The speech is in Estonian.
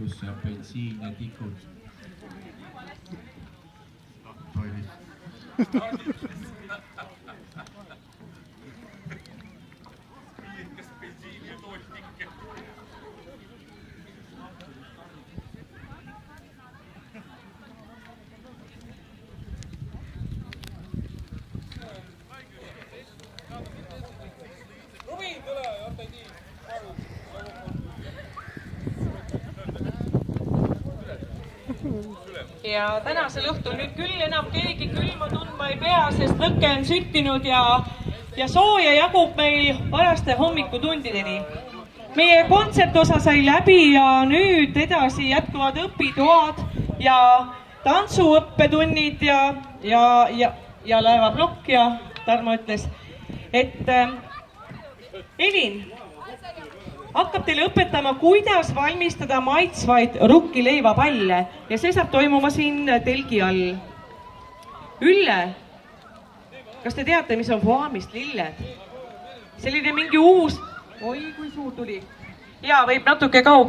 kus see apelsiin ja tikud tollis. Ja tänasel õhtul nüüd küll enam keegi külma tundma ei pea, sest lõkke on süttinud ja sooja jagub meil varaste hommikutundideni. Meie kontsertosa sai läbi ja nüüd edasi jätkuvad õpitoad ja tantsuõppetunnid ja laevaplokk ja Tarmo ütles, et Elin hakkab teile õpetama, kuidas valmistada maitsvaid rukkileivapalle ja see saab toimuma siin telgi all. Ülle, kas te teate, mis on foamist lilled? Selline mingi uus... Oi, kui suur tuli. Ja võib natuke kaugel.